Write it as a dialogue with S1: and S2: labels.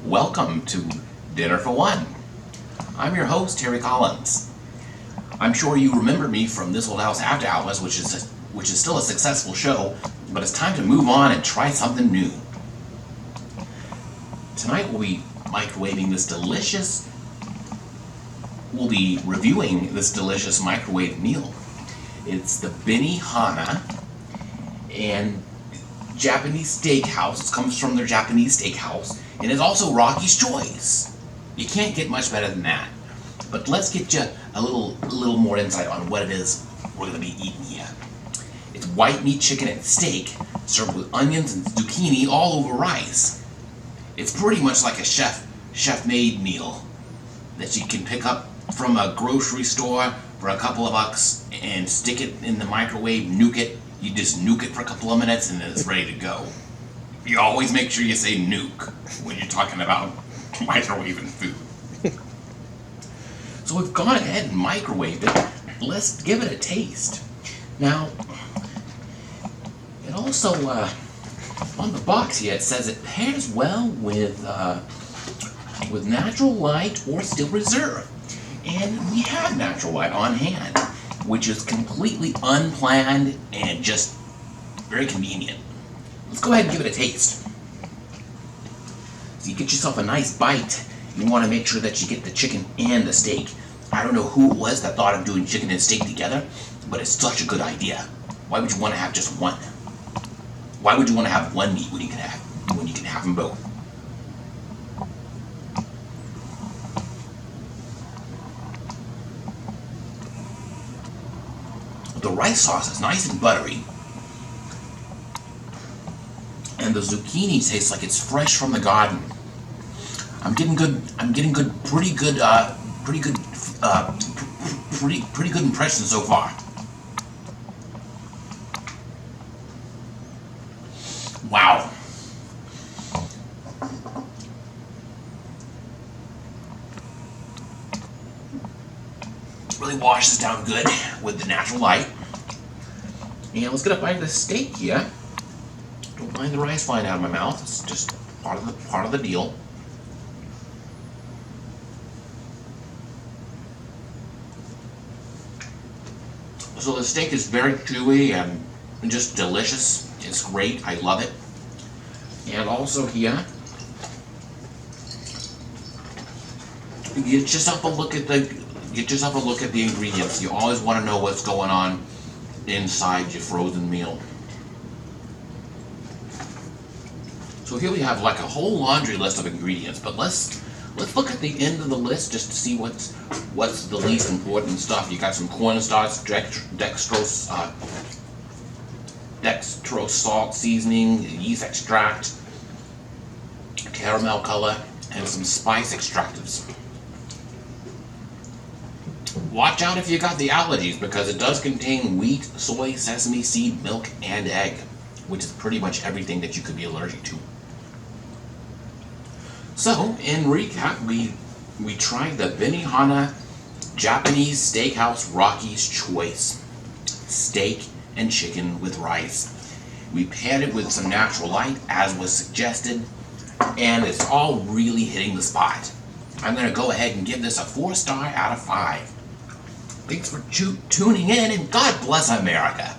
S1: Welcome to Dinner for One. I'm your host, Terry Collins. I'm sure you remember me from This Old House After Hours, which is still a successful show, but it's time to move on and try something new. Tonight we'll be reviewing this delicious microwave meal. It's the Benihana and Japanese steakhouse. It comes from their Japanese steakhouse, and it's also Rocky's Choice. You can't get much better than that. But let's get you a little more insight on what it is we're going to be eating here. It's white meat chicken and steak served with onions and zucchini all over rice. It's pretty much like a chef-made meal that you can pick up from a grocery store for a couple of bucks and stick it in the microwave, nuke it. You just nuke it for a couple of minutes and then it's ready to go. You always make sure you say nuke when you're talking about microwaving food. So we've gone ahead and microwaved it. Let's give it a taste. Now, it also, on the box here, it says it pairs well with natural light or still reserve. And we have natural light on hand, which is completely unplanned and just very convenient. Let's go ahead and give it a taste. So you get yourself a nice bite. You want to make sure that you get the chicken and the steak. I don't know who it was that thought of doing chicken and steak together, but it's such a good idea. Why would you want to have just one? Why would you want to have one meat when you can have them both? The rice sauce is nice and buttery, and the zucchini tastes like it's fresh from the garden. I'm getting pretty good impression so far. Wow. Really washes down good with the natural light. And let's get a bite of the steak here. Don't mind the rice flying out of my mouth. It's just part of the deal. So the steak is very chewy and just delicious. It's great. I love it. And also here, get yourself a look at the ingredients. You always want to know what's going on inside your frozen meal. So here we have like a whole laundry list of ingredients, but let's look at the end of the list just to see what's the least important stuff. You got some cornstarch, dextrose salt seasoning, yeast extract, caramel color, and some spice extractives. Watch out if you got the allergies, because it does contain wheat, soy, sesame seed, milk, and egg, which is pretty much everything that you could be allergic to. So, in recap, we tried the Benihana Japanese Steakhouse Rocky's Choice steak and chicken with rice. We paired it with some natural light, as was suggested, and it's all really hitting the spot. I'm going to go ahead and give this a 4-star out of 5. Thanks for tuning in, and God bless America.